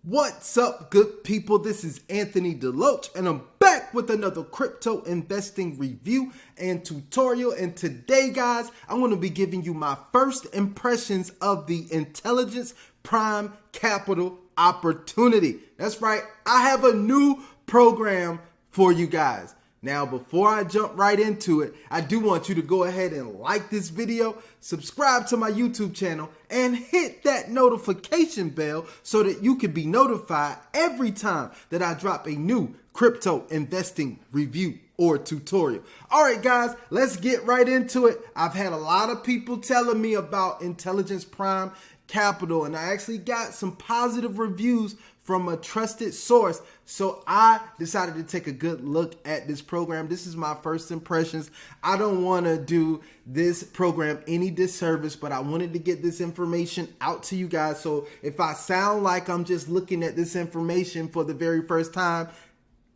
What's up, good people? This is Anthony Deloach, and I'm back with another crypto investing review and tutorial. And today, guys, I'm going to be giving you my first impressions of the Intelligence Prime Capital opportunity. That's right, I have a new program for you guys. Now, before I jump right into it, I do want you to go ahead and like this video, subscribe to my YouTube channel, and hit that notification bell so that you can be notified every time that I drop a new crypto investing review or tutorial. All right, guys, let's get right into it. I've had a lot of people telling me about Intelligence Prime Capital, and I actually got some positive reviews from a trusted source. So I decided to take a good look at this program. This is my first impressions. I don't want to do this program any disservice, but I wanted to get this information out to you guys. So if I sound like I'm just looking at this information for the very first time,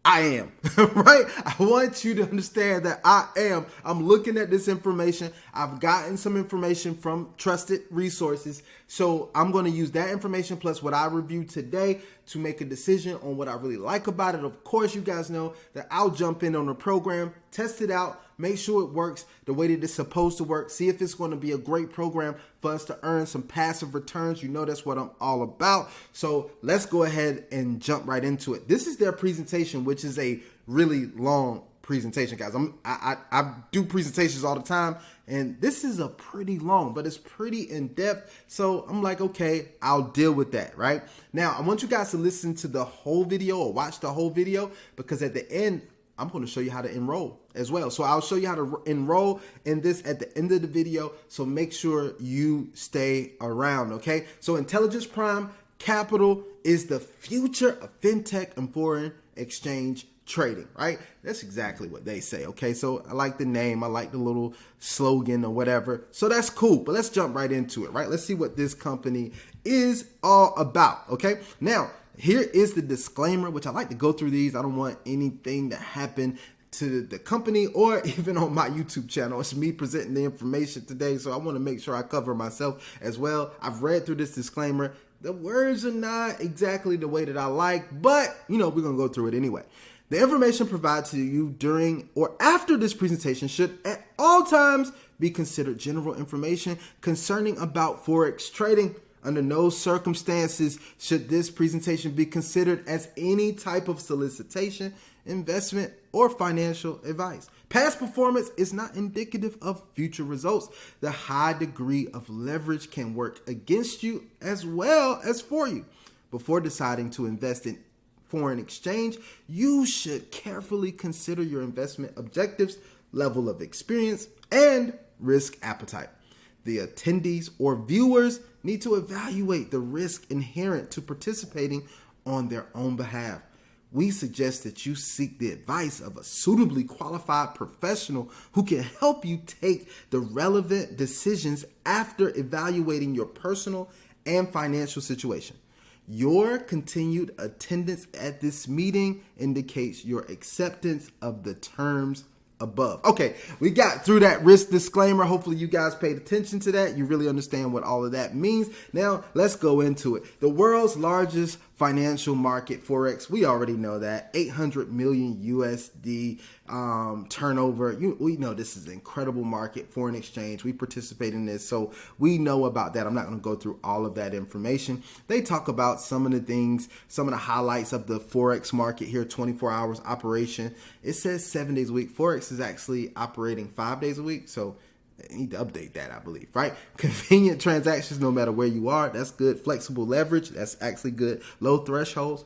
I am, right? I want you to understand that I'm looking at this information. I've gotten some information from trusted resources. So I'm going to use that information plus what I reviewed today to make a decision on what I really like about it. Of course, you guys know that I'll jump in on the program, test it out, make sure it works the way that it's supposed to work, see if it's going to be a great program for us to earn some passive returns. You know that's what I'm all about. So let's go ahead and jump right into it. This is their presentation, which is a really long presentation, guys. I do presentations all the time, and this is a pretty long, but it's pretty in-depth. So I'm like, okay, I'll deal with that, right? Now, I want you guys to listen to the whole video or watch the whole video, because at the end, I'm going to show you how to enroll as well. So I'll show you how to enroll in this at the end of the video. So make sure you stay around, okay? So Intelligence Prime Capital is the future of fintech and foreign exchange trading, right? That's exactly what they say, okay? So I like the name. I like the little slogan or whatever. So that's cool, but let's jump right into it, right? Let's see what this company is all about, okay? Now, here is the disclaimer, which I like to go through these. I don't want anything to happen to the company or even on my YouTube channel. It's me presenting the information today, so I want to make sure I cover myself as well. I've read through this disclaimer. The words are not exactly the way that I like, but you know, we're going to go through it anyway. The information provided to you during or after this presentation should at all times be considered general information concerning about Forex trading. Under no circumstances should this presentation be considered as any type of solicitation, investment, or financial advice. Past performance is not indicative of future results. The high degree of leverage can work against you as well as for you. Before deciding to invest in foreign exchange, you should carefully consider your investment objectives, level of experience, and risk appetite. The attendees or viewers need to evaluate the risk inherent to participating on their own behalf. We suggest that you seek the advice of a suitably qualified professional who can help you take the relevant decisions after evaluating your personal and financial situation. Your continued attendance at this meeting indicates your acceptance of the terms above. Okay, we got through that risk disclaimer. Hopefully you guys paid attention to that. You really understand what all of that means. Now let's go into it. The world's largest financial market, Forex, we already know that, 800 million USD turnover. We know this is an incredible market, foreign exchange. We participate in this, so we know about that. I'm not going to go through all of that information. They talk about some of the things, some of the highlights of the Forex market here, 24 hours operation. It says 7 days a week. Forex is actually operating 5 days a week, so they need to update that, I believe, right? Convenient transactions no matter where you are. That's good. Flexible leverage. That's actually good. Low thresholds.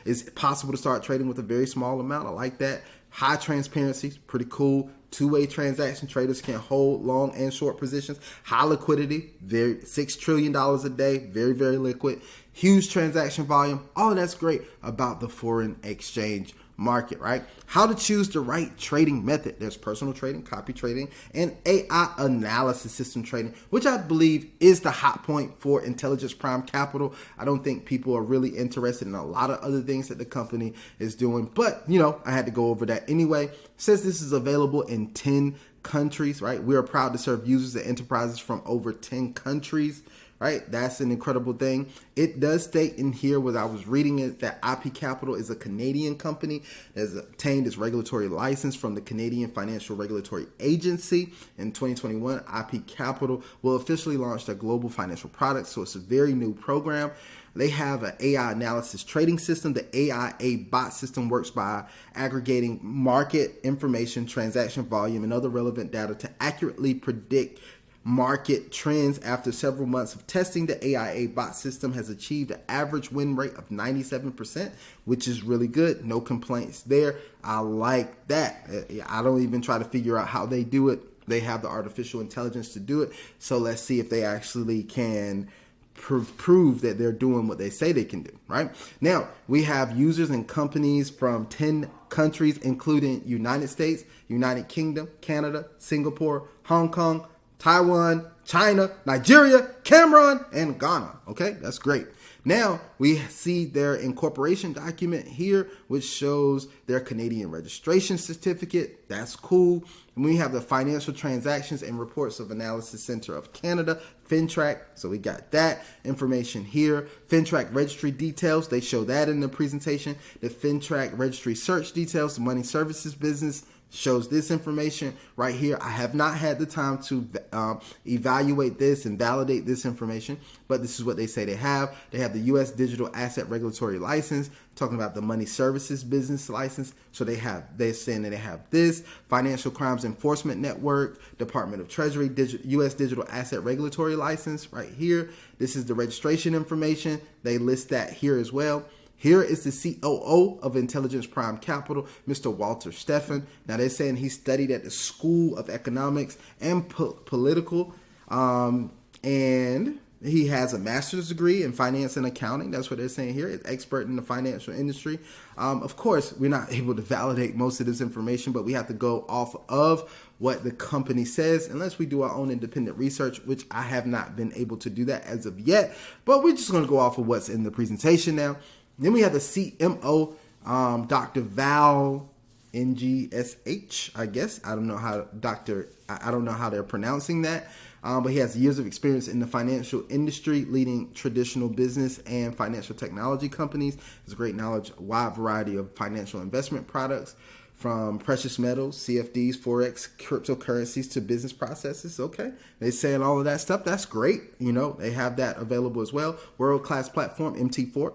It's possible to start trading with a very small amount. I like that. High transparency. Pretty cool. Two-way transaction. Traders can hold long and short positions. High liquidity. $6 trillion a day. Very, very liquid. Huge transaction volume. All of that's great about the foreign exchange market, right? How to choose the right trading method. There's personal trading, copy trading, and AI analysis system trading, which I believe is the hot point for Intelligence Prime Capital. I don't think people are really interested in a lot of other things that the company is doing, but you know, I had to go over that anyway. It says this is available in 10 countries, right? We are proud to serve users and enterprises from over 10 countries, right? That's an incredible thing. It does state in here, when I was reading it, that IP Capital is a Canadian company that has obtained its regulatory license from the Canadian Financial Regulatory Agency. In 2021, IP Capital will officially launch their global financial products, so it's a very new program. They have an AI analysis trading system. The Aia Bot System works by aggregating market information, transaction volume, and other relevant data to accurately predict market trends. After several months of testing, the Aia Bot System has achieved an average win rate of 97%, which is really good. No complaints there. I like that. I don't even try to figure out how they do it. They have the artificial intelligence to do it. So let's see if they actually can prove that they're doing what they say they can do, right? Now, we have users and companies from 10 countries, including United States, United Kingdom, Canada, Singapore, Hong Kong, Taiwan, China, Nigeria, Cameroon, and Ghana. Okay, that's great. Now, we see their incorporation document here, which shows their Canadian registration certificate. That's cool. And we have the Financial Transactions and Reports of Analysis Center of Canada, FinTrack. So we got that information here. FinTrack registry details, they show that in the presentation. The FinTrack registry search details, the money services business, shows this information right here. I have not had the time to evaluate this and validate this information, but this is what they say they have. They have the U.S. Digital Asset Regulatory License, talking about the money services business license. So they're saying that they have this Financial Crimes Enforcement Network, Department of Treasury, U.S. Digital Asset Regulatory License right here. This is the registration information. They list that here as well. Here is the COO of Intelligence Prime Capital, Mr. Walter Steffen. Now, they're saying he studied at the School of Economics and Political, and he has a master's degree in finance and accounting. That's what they're saying here. He's expert in the financial industry. Of course, we're not able to validate most of this information, but we have to go off of what the company says, unless we do our own independent research, which I have not been able to do that as of yet. But we're just going to go off of what's in the presentation now. Then we have the CMO, Dr. Val NGSH, I guess. I don't know how they're pronouncing that. But he has years of experience in the financial industry, leading traditional business and financial technology companies. Has great knowledge, a wide variety of financial investment products, from precious metals, CFDs, Forex, cryptocurrencies to business processes. Okay, they're saying all of that stuff. That's great. You know, they have that available as well. World-class platform, MT4.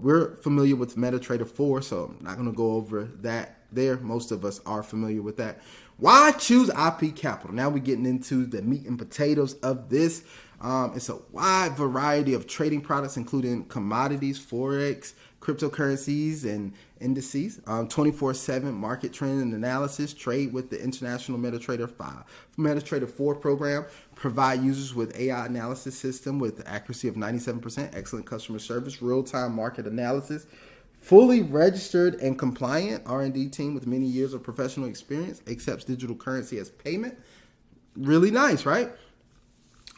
We're familiar with MetaTrader 4, so I'm not going to go over that there. Most of us are familiar with that. Why choose IP Capital? Now we're getting into the meat and potatoes of this. It's a wide variety of trading products, including commodities, Forex, cryptocurrencies, and indices. 24/7 market trend and analysis. Trade with the International MetaTrader 4 program. Provide users with AI analysis system with accuracy of 97%. Excellent customer service. Real-time market analysis. Fully registered and compliant R&D team with many years of professional experience. Accepts digital currency as payment. Really nice, right?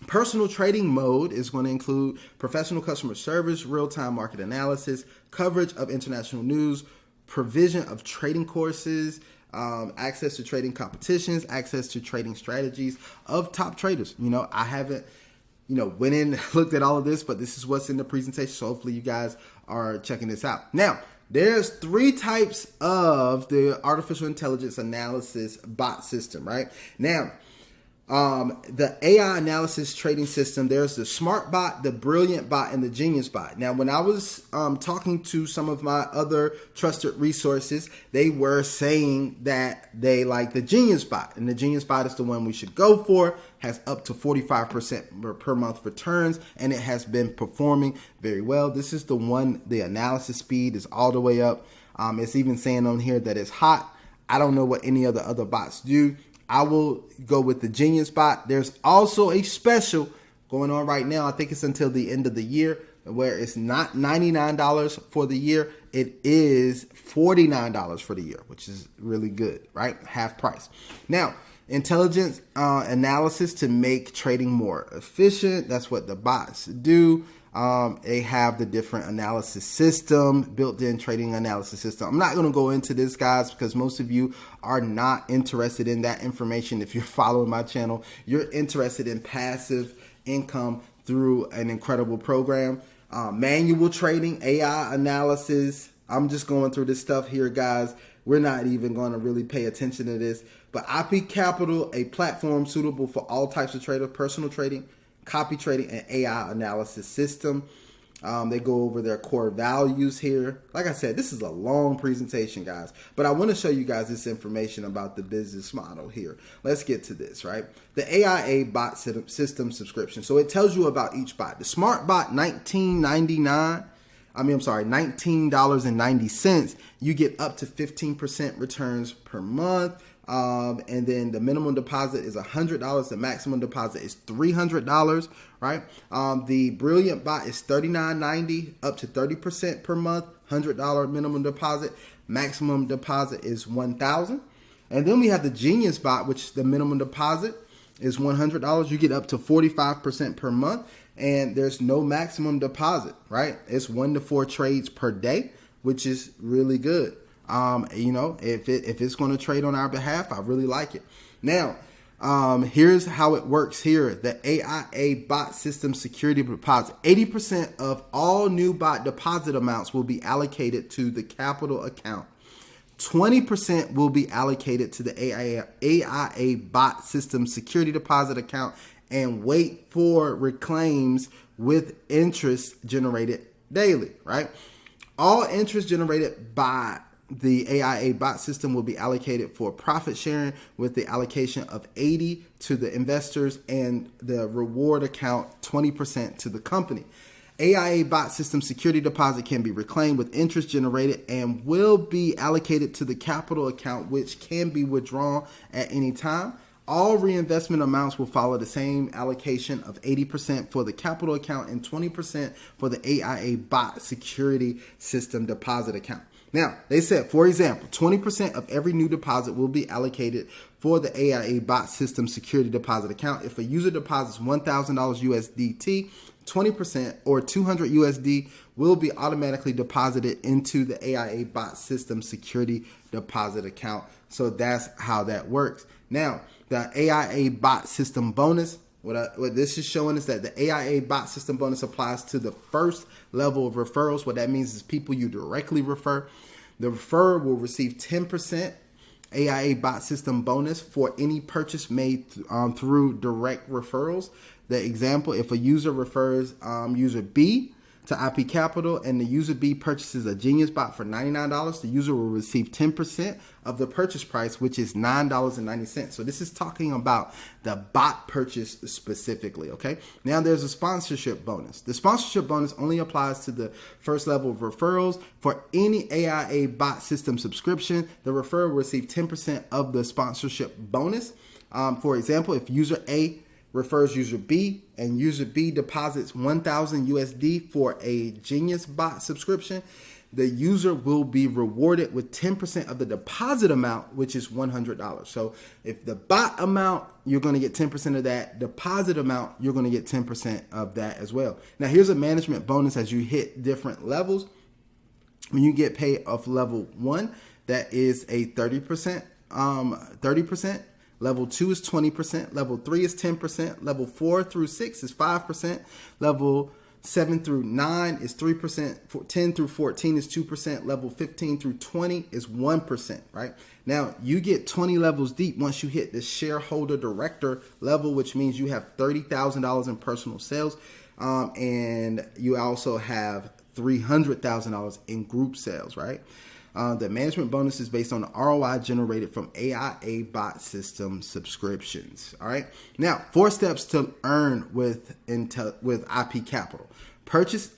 Personal trading mode is going to include professional customer service, real-time market analysis, coverage of international news, provision of trading courses, access to trading competitions, access to trading strategies of top traders. I haven't, went in and looked at all of this, but this is what's in the presentation. So hopefully you guys are checking this out. Now, there's 3 types of the artificial intelligence analysis bot system, right? Now, the AI analysis trading system, there's the smart bot, the brilliant bot, and the genius bot. Now, when I was talking to some of my other trusted resources, they were saying that they like the genius bot, and the genius bot is the one we should go for. Has up to 45% per month returns, and it has been performing very well. This is the one, the analysis speed is all the way up. It's even saying on here that it's hot. I don't know what any of the other bots do. I will go with the Genius bot. There's also a special going on right now. I think it's until the end of the year, where it's not $99 for the year. It is $49 for the year, which is really good, right? Half price. Now, intelligence analysis to make trading more efficient. That's what the bots do. They have the different analysis system, built-in trading analysis system. I'm not going to go into this, guys, because most of you are not interested in that information. If you're following my channel, you're interested in passive income through an incredible program. Manual trading, AI analysis. I'm just going through this stuff here, guys. We're not even going to really pay attention to this. But IP Capital, a platform suitable for all types of traders, personal trading, copy trading, and AI analysis system. They go over their core values here. Like I said, this is a long presentation, guys, but I want to show you guys this information about the business model here. Let's get to this, right? The Aia Bot System subscription. So it tells you about each bot. The Smart Bot, $19.90. You get up to 15% returns per month. And then the minimum deposit is $100. The maximum deposit is $300, right? The Brilliant Bot is $39.90, up to 30% per month, $100 minimum deposit. Maximum deposit is $1,000. And then we have the Genius Bot, which the minimum deposit is $100. You get up to 45% per month, and there's no maximum deposit, right? It's 1 to 4 trades per day, which is really good. You know, if it's going to trade on our behalf, I really like it. Now, here's how it works here. The Aia Bot System Security Deposit. 80% of all new bot deposit amounts will be allocated to the capital account. 20% will be allocated to the Aia Bot System Security Deposit account, and wait for reclaims with interest generated daily, right? All interest generated by the Aia Bot System will be allocated for profit sharing, with the allocation of 80 to the investors and the reward account 20% to the company. Aia Bot System Security Deposit can be reclaimed with interest generated and will be allocated to the capital account, which can be withdrawn at any time. All reinvestment amounts will follow the same allocation of 80% for the capital account and 20% for the Aia Bot Security System Deposit account. Now, they said, for example, 20% of every new deposit will be allocated for the Aia Bot System Security Deposit account. If a user deposits $1,000 USDT, 20% or 200 USD will be automatically deposited into the Aia Bot System Security Deposit account. So that's how that works. Now, the Aia Bot System Bonus. What this is showing is that the Aia Bot System Bonus applies to the first level of referrals. What that means is people you directly refer. The referrer will receive 10% Aia Bot System Bonus for any purchase made through direct referrals. The example, if a user refers user B to IP Capital and the user B purchases a Genius Bot for $99, the user will receive 10% of the purchase price, which is $9.90. So this is talking about the bot purchase specifically, okay? Now there's a sponsorship bonus. The sponsorship bonus only applies to the first level of referrals. For any Aia Bot System subscription, the referrer will receive 10% of the sponsorship bonus. For example, if user A refers user B and user B deposits 1,000 USD for a Genius Bot subscription, the user will be rewarded with 10% of the deposit amount, which is $100. So if the bot amount, you're going to get 10% of that. Deposit amount, you're going to get 10% of that as well. Now here's a management bonus as you hit different levels. When you get paid off level 1, that is a 30%. Level 2 is 20%. Level 3 is 10%. Level 4 through 6 is 5%. Level 7 through 9 is 3%. 10 through 14 is 2%. Level 15 through 20 is 1%, right? Now, you get 20 levels deep once you hit the shareholder director level, which means you have $30,000 in personal sales. And you also have $300,000 in group sales, right? The management bonus is based on the ROI generated from Aia Bot System subscriptions. All right. Now, 4 steps to earn with IP Capital. Purchase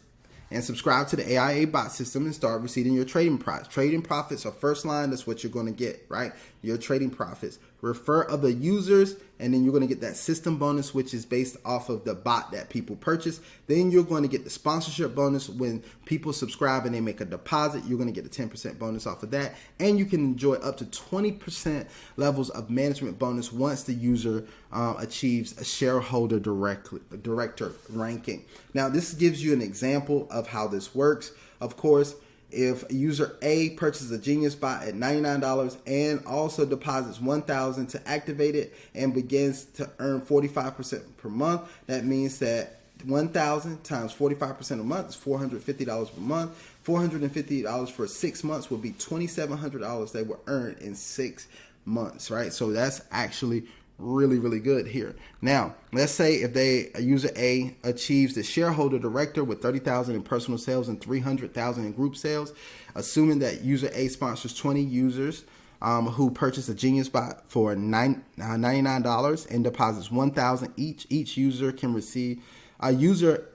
and subscribe to the Aia Bot System and start receiving your trading profits. Trading profits are first line. That's what you're going to get, right? Your trading profits. Refer other users, and then you're going to get that system bonus, which is based off of the bot that people purchase. Then you're going to get the sponsorship bonus when people subscribe and they make a deposit. You're going to get a 10% bonus off of that, and you can enjoy up to 20% levels of management bonus once the user achieves a shareholder director ranking. Now, this gives you an example of how this works. Of course, if user A purchases a Genius Bot at $99 and also deposits $1,000 to activate it and begins to earn 45% per month, that means that 1,000 times 45% a month is $450 per month. $450 for 6 months will be $2,700 they will earn in 6 months, right? So that's actually really good here. Now, let's say if user A achieves the shareholder director with 30,000 in personal sales and 300,000 in group sales, assuming that user A sponsors 20 users who purchase a Genius Bot for $99 and deposits $1,000 each. Each user can receive user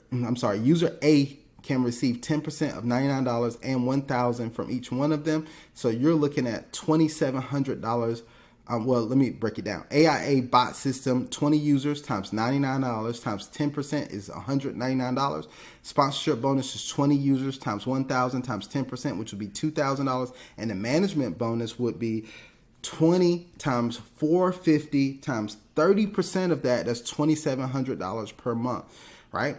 A can receive 10% of $99 and $1,000 from each one of them. So you're looking at $2,700. Well, let me break it down. Aia Bot System, 20 users times $99 times 10% is $199. Sponsorship bonus is 20 users times 1,000 times 10%, which would be $2,000. And the management bonus would be 20 times 450 times 30% of that. That's $2,700 per month, right?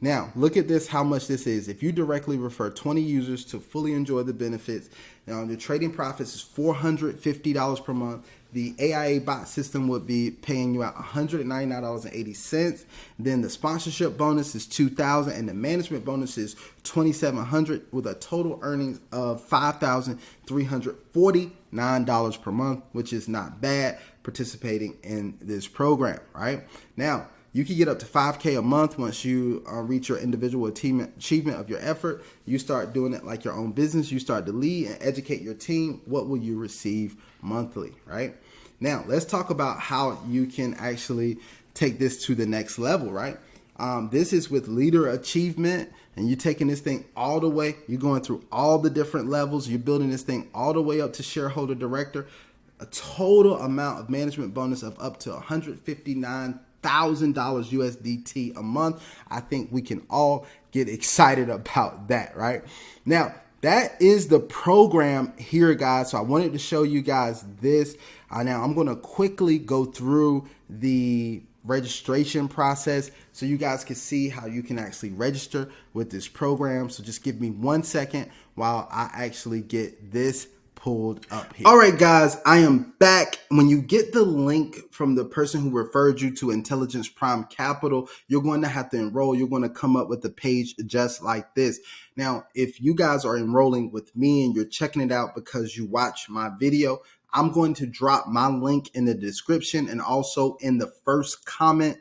Now, look at this, how much this is. If you directly refer 20 users to fully enjoy the benefits, now your trading profits is $450 per month. The Aia Bot System would be paying you out $199.80. Then the sponsorship bonus is $2,000 and the management bonus is $2,700 with a total earnings of $5,349 per month, which is not bad participating in this program, right? Now, you can get up to 5K a month once you reach your individual achievement of your effort. You start doing it like your own business. You start to lead and educate your team. What will you receive monthly, right? Now, let's talk about how you can actually take this to the next level, right? This is with leader achievement, and you're taking this thing all the way. You're going through all the different levels. You're building this thing all the way up to shareholder director. A total amount of management bonus of up to $159,000 USDT a month. I think we can all get excited about that, right? Now, that is the program here, guys. So I wanted to show you guys this. Now I'm going to quickly go through the registration process so you guys can see how you can actually register with this program. So just give me 1 second while I actually get this pulled up here. All right, guys, I am back. When you get the link from the person who referred you to Intelligence Prime Capital, you're going to have to enroll. You're going to come up with a page just like this. Now, if you guys are enrolling with me and you're checking it out because you watch my video, I'm going to drop my link in the description and also in the first comment.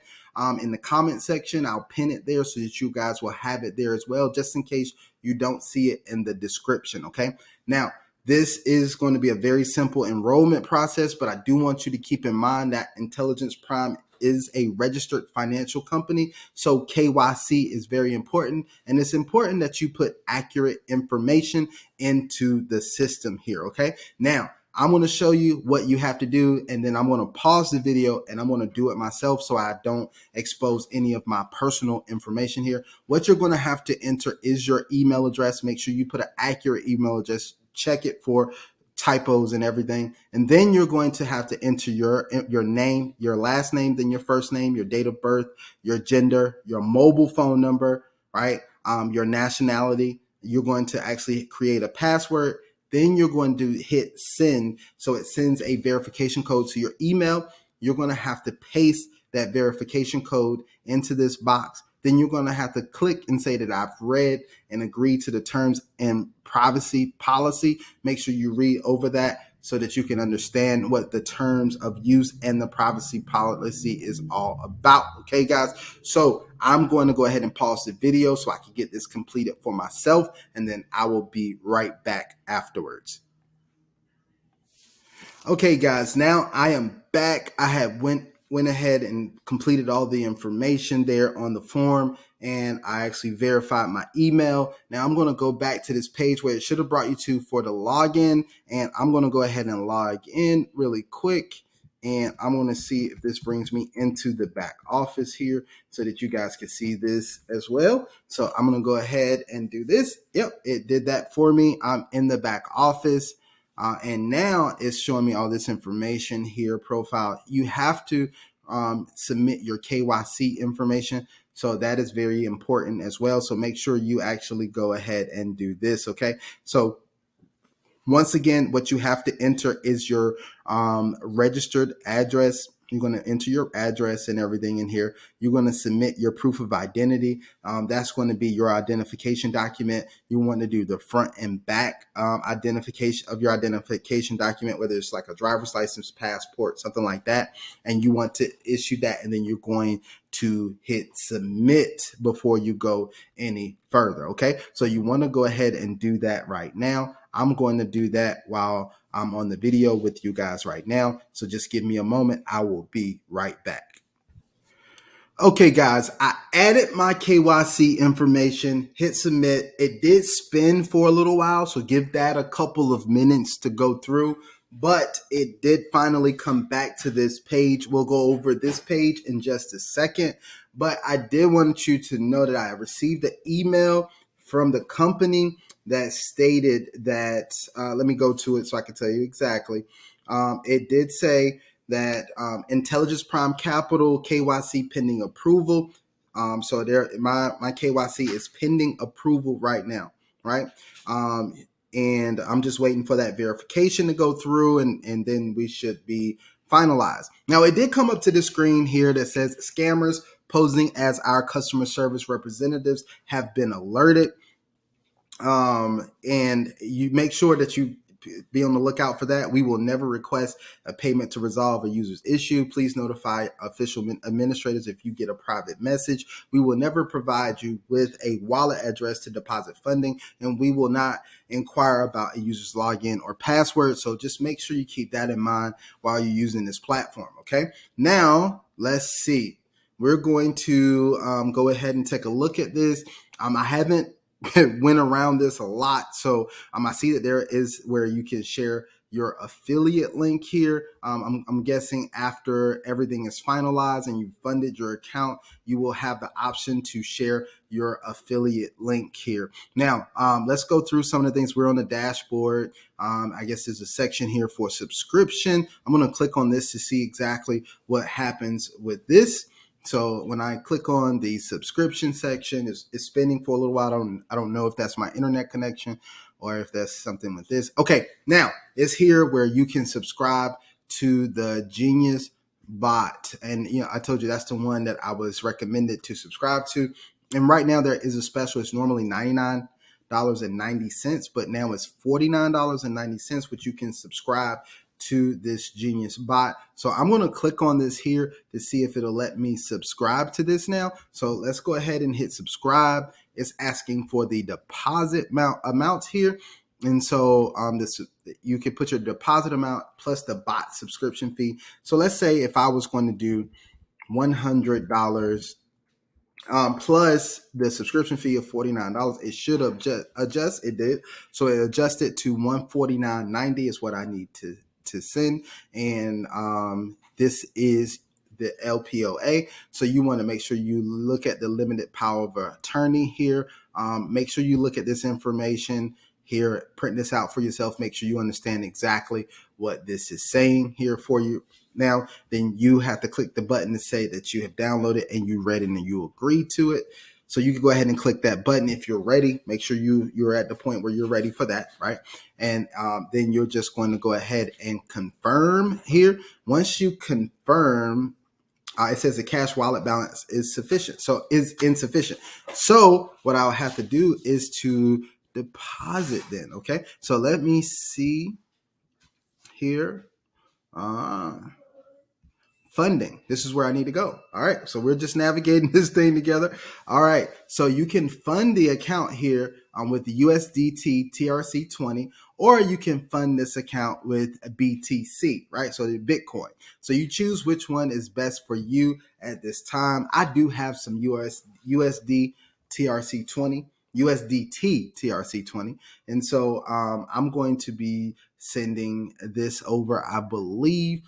In the comment section, I'll pin it there so that you guys will have it there as well, just in case you don't see it in the description, okay? Now, this is going to be a very simple enrollment process, but I do want you to keep in mind that Intelligence Prime is a registered financial company. So KYC is very important, and it's important that you put accurate information into the system here, okay? Now, I'm going to show you what you have to do, and then I'm going to pause the video and I'm going to do it myself so I don't expose any of my personal information here. What you're going to have to enter is your email address. Make sure you put an accurate email address. Check it for typos and everything. And then you're going to have to enter your name, your last name, then your first name, your date of birth, your gender, your mobile phone number, right? Your nationality. You're going to actually create a password. Then you're going to hit send. So it sends a verification code to your email. You're going to have to paste that verification code into this box. Then you're going to have to click and say that I've read and agreed to the terms and privacy policy. Make sure you read over that so that you can understand what the terms of use and the privacy policy is all about. Okay, guys? So I'm going to go ahead and pause the video so I can get this completed for myself, and then I will be right back afterwards. Okay, guys, now I am back. I have went ahead and completed all the information there on the form, and I actually verified my email. Now I'm going to go back to this page where it should have brought you to for the login, and I'm going to go ahead and log in really quick, and I'm going to see if this brings me into the back office here so that you guys can see this as well. So I'm going to go ahead and do this. Yep, it did that for me. I'm in the back office. And now it's showing me all this information here, profile. You have to submit your KYC information. So that is very important as well. So make sure you actually go ahead and do this. Okay. So once again, what you have to enter is your registered address. You're going to enter your address and everything in here. You're going to submit your proof of identity. That's going to be your identification document. You want to do the front and back identification of your identification document, whether it's like a driver's license, passport, something like that. And you want to issue that, and then you're going to hit submit before you go any further. Okay, so you want to go ahead and do that right now. I'm going to do that while I'm on the video with you guys right now. So just give me a moment. I will be right back. Okay, guys, I added my KYC information, hit submit. It did spin for a little while, so give that a couple of minutes to go through, but it did finally come back to this page. We'll go over this page in just a second, but I did want you to know that I received an email from the company that stated that, let me go to it so I can tell you exactly. It did say that Intelligence Prime Capital KYC pending approval. So there, my KYC is pending approval right now, right? And I'm just waiting for that verification to go through, and then we should be finalized. Now, it did come up to the screen here that says scammers posing as our customer service representatives have been alerted. And you make sure that you be on the lookout for that. We will never request a payment to resolve a user's issue. Please notify official administrators if you get a private message. We will never provide you with a wallet address to deposit funding, and we will not inquire about a user's login or password. So just make sure you keep that in mind while you're using this platform. Okay. Now let's see. We're going to go ahead and take a look at this. I haven't went around this a lot. So I see that there is where you can share your affiliate link here. I'm guessing after everything is finalized and you've funded your account, you will have the option to share your affiliate link here. Now, let's go through some of the things. We're on the dashboard. I guess there's a section here for subscription. I'm going to click on this to see exactly what happens with this. So when I click on the subscription section, it's spinning for a little while. I don't know if that's my internet connection or if that's something with this. Okay, now it's here where you can subscribe to the Genius bot. And I told you that's the one that I was recommended to subscribe to. And right now there is a special. It's normally $99.90, but now it's $49.90, which you can subscribe to this Genius bot. So I'm going to click on this here to see if it'll let me subscribe to this now. So let's go ahead and hit subscribe. It's asking for the deposit amount here. And so you can put your deposit amount plus the bot subscription fee. So let's say if I was going to do $100 plus the subscription fee of $49, it should adjust. It did. So it adjusted to $149.90 is what I need to send. And this is the LPOA. So you want to make sure you look at the limited power of attorney here. Make sure you look at this information here, print this out for yourself. Make sure you understand exactly what this is saying here for you. Now, then you have to click the button to say that you have downloaded and you read it and you agree to it. So you can go ahead and click that button if you're ready. Make sure you're at the point where you're ready for that, right? And then you're just going to go ahead and confirm here. Once you confirm, it says the cash wallet balance is sufficient. So is insufficient. So what I'll have to do is to deposit then. Okay. So let me see here. Funding. This is where I need to go. All right. So we're just navigating this thing together. All right. So you can fund the account here with the USDT TRC20, or you can fund this account with a BTC, right? So the Bitcoin. So you choose which one is best for you at this time. I do have some USD TRC20, USDT TRC20. And so I'm going to be sending this over, I believe,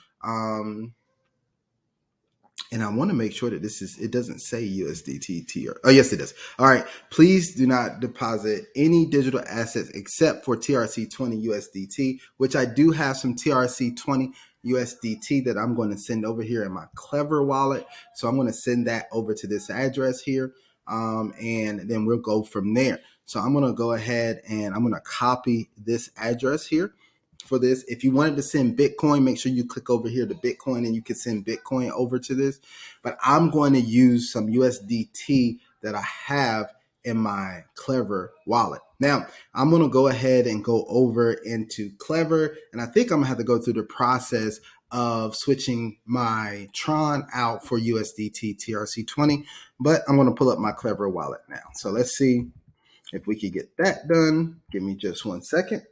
And I want to make sure that it doesn't say USDT. Oh, yes, it does. All right. Please do not deposit any digital assets except for TRC20 USDT, which I do have some TRC20 USDT that I'm going to send over here in my Clever wallet. So I'm going to send that over to this address here. And then we'll go from there. So I'm going to go ahead and I'm going to copy this address here for this. If you wanted to send Bitcoin, make sure you click over here to Bitcoin and you can send Bitcoin over to this. But I'm going to use some USDT that I have in my Clever wallet. Now, I'm going to go ahead and go over into Clever, and I think I'm going to have to go through the process of switching my Tron out for USDT TRC20, but I'm going to pull up my Clever wallet now. So let's see if we can get that done. Give me just 1 second.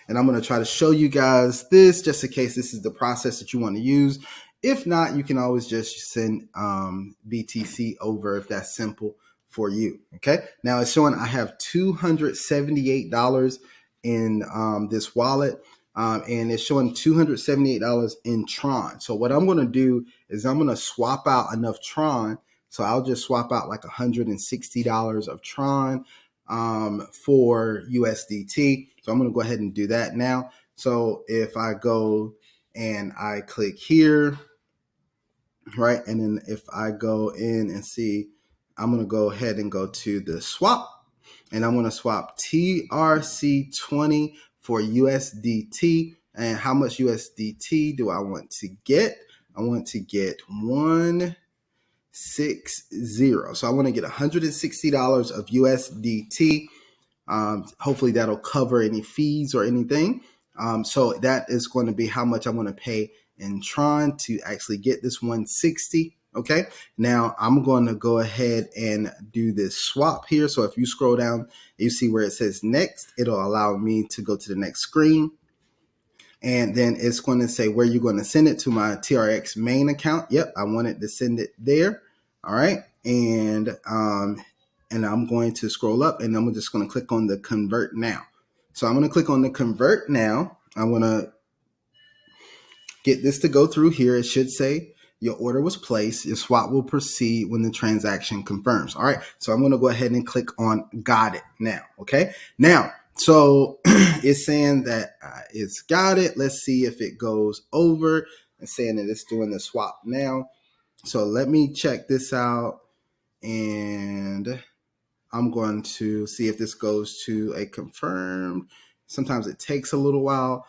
And I'm going to try to show you guys this just in case this is the process that you want to use. If not, you can always just send BTC over if that's simple for you. Okay. Now it's showing I have $278 in this wallet. And it's showing $278 in Tron. So what I'm going to do is I'm going to swap out enough Tron. So I'll just swap out like $160 of Tron for USDT. So I'm going to go ahead and do that now. So if I go and I click here, right, and then if I go in and see, I'm going to go ahead and go to the swap, and I'm going to swap TRC20 for USDT. And how much USDT do I want to get? I want to get 160. So I want to get $160 of USDT. Hopefully that'll cover any fees or anything. So that is going to be how much I want to pay in Tron to actually get this 160. Okay. Now I'm going to go ahead and do this swap here. So if you scroll down, you see where it says next, it'll allow me to go to the next screen. And then it's going to say where you're going to send it to my TRX main account. Yep. I wanted to send it there. All right. And I'm going to scroll up and I'm just going to click on the convert now. So I'm going to click on the convert now. I'm going to get this to go through here. It should say your order was placed. Your swap will proceed when the transaction confirms. All right. So I'm going to go ahead and click on got it now. Okay. Now, so it's saying that it's got it. Let's see if it goes over. It's saying that it's doing the swap now. So let me check this out. And I'm going to see if this goes to a confirmed. Sometimes it takes a little while.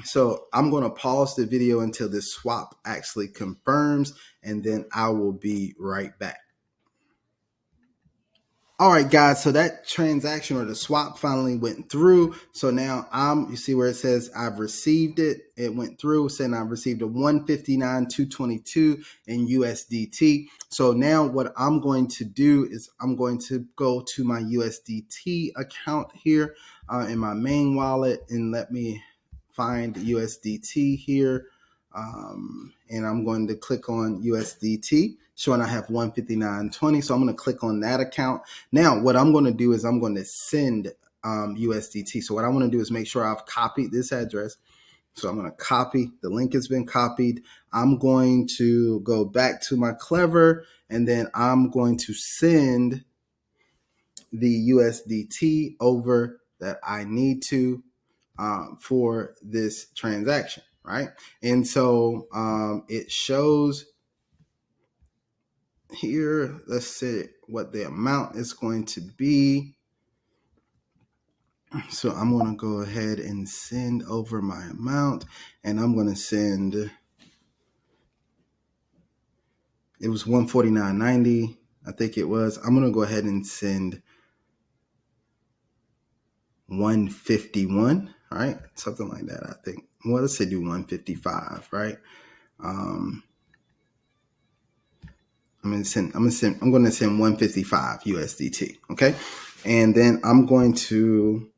So I'm going to pause the video until this swap actually confirms, and then I will be right back. All right, guys, so that transaction or the swap finally went through. So now you see where it says I've received it. It went through saying I've received a 159,222 in USDT. So now what I'm going to do is I'm going to go to my USDT account here in my main wallet, and let me find USDT here. And I'm going to click on USDT, showing I have 159.20. So I'm going to click on that account. Now, what I'm going to do is I'm going to send USDT. So what I want to do is make sure I've copied this address. So I'm going to copy. The link has been copied. I'm going to go back to my Clever, and then I'm going to send the USDT over that I need to for this transaction. Right. And so it shows here, let's say what the amount is going to be. So I'm going to go ahead and send over my amount, and I'm going to send, it was 149.90. I think it was. I'm going to go ahead and send 151, right? Something like that, I think. Well, let's say do 155, right? I'm going to send 155 USDT. Okay. And then I'm going to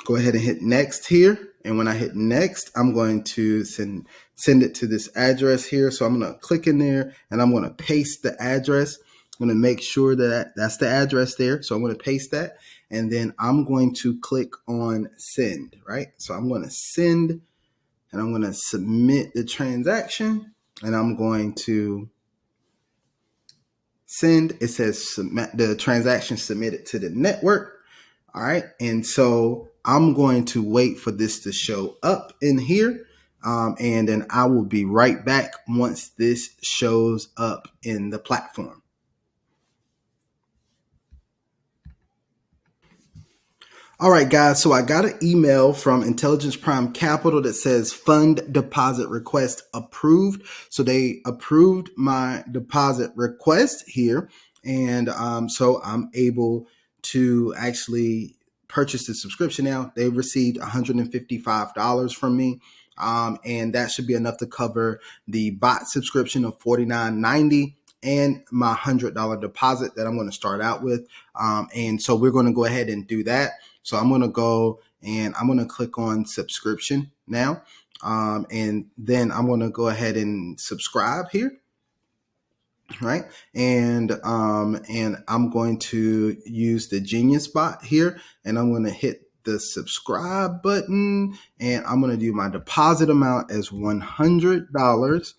go ahead and hit next here. And when I hit next, I'm going to send it to this address here. So I'm going to click in there and I'm going to paste the address. I'm going to make sure that that's the address there. So I'm going to paste that. And then I'm going to click on send, right? So I'm going to send and I'm going to submit the transaction, and I'm going to send. It says submit the transaction submitted to the network. All right. And so I'm going to wait for this to show up in here. And then I will be right back once this shows up in the platform. All right, guys, so I got an email from Intelligence Prime Capital that says fund deposit request approved. So they approved my deposit request here. And so I'm able to actually purchase the subscription now. They received $155 from me. And that should be enough to cover the bot subscription of $49.90 and my $100 deposit that I'm going to start out with. And so we're going to go ahead and do that. So I'm going to go and I'm going to click on subscription now. And then I'm going to go ahead and subscribe here. Right. And I'm going to use the Genius bot here, and I'm going to hit the subscribe button, and I'm going to do my deposit amount as $100.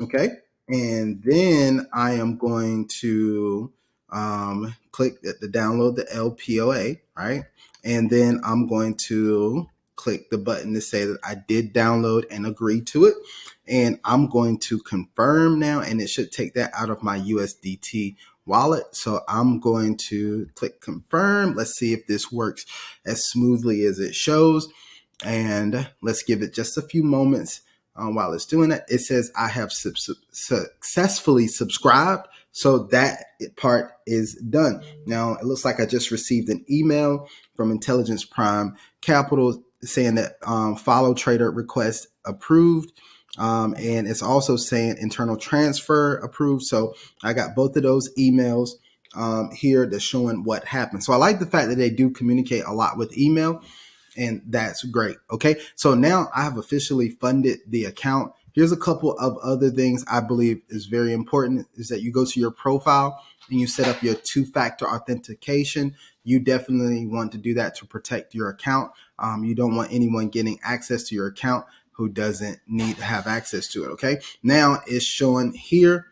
Okay. And then I am going to click the download the LPOA, right? And then I'm going to click the button to say that I did download and agree to it. And I'm going to confirm now, and it should take that out of my USDT wallet. So I'm going to click confirm. Let's see if this works as smoothly as it shows. And let's give it just a few moments. While it's doing that, it says I have successfully subscribed. So that part is done. Now, it looks like I just received an email from Intelligence Prime Capital saying that follow trader request approved. And it's also saying internal transfer approved. So I got both of those emails here that's showing what happened. So I like the fact that they do communicate a lot with email. And that's great. Okay. So now I have officially funded the account. Here's a couple of other things I believe is very important is that you go to your profile and you set up your two-factor authentication. You definitely want to do that to protect your account. You don't want anyone getting access to your account who doesn't need to have access to it. Okay. Now it's showing here.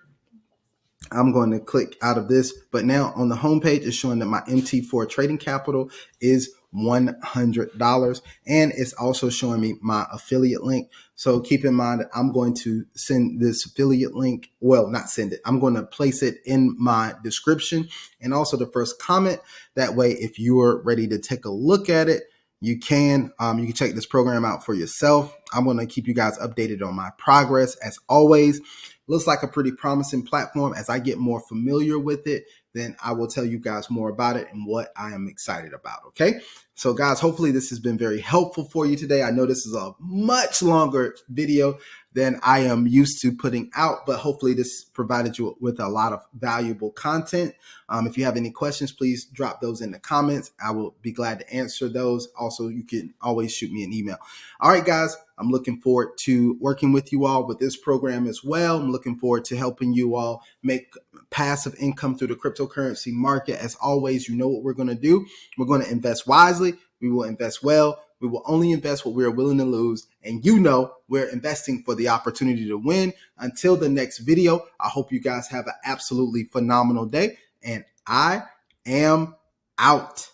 I'm going to click out of this, but now on the homepage, it's showing that my MT4 trading capital is $100, and it's also showing me my affiliate link. So keep in mind that I'm going to send this affiliate link. Well, not send it. I'm going to place it in my description and also the first comment. That way, if you're ready to take a look at it, you can check this program out for yourself. I'm going to keep you guys updated on my progress. As always, looks like a pretty promising platform. As I get more familiar with it, then I will tell you guys more about it and what I am excited about. Okay. So guys, hopefully this has been very helpful for you today. I know this is a much longer video than I am used to putting out, but hopefully this provided you with a lot of valuable content. If you have any questions, please drop those in the comments. I will be glad to answer those. Also, you can always shoot me an email. All right, guys, I'm looking forward to working with you all with this program as well. I'm looking forward to helping you all make passive income through the cryptocurrency market. As always, you know what we're going to do. We're going to invest wisely. We will invest well. We will only invest what we are willing to lose. And you know, we're investing for the opportunity to win. Until the next video, I hope you guys have an absolutely phenomenal day. And I am out.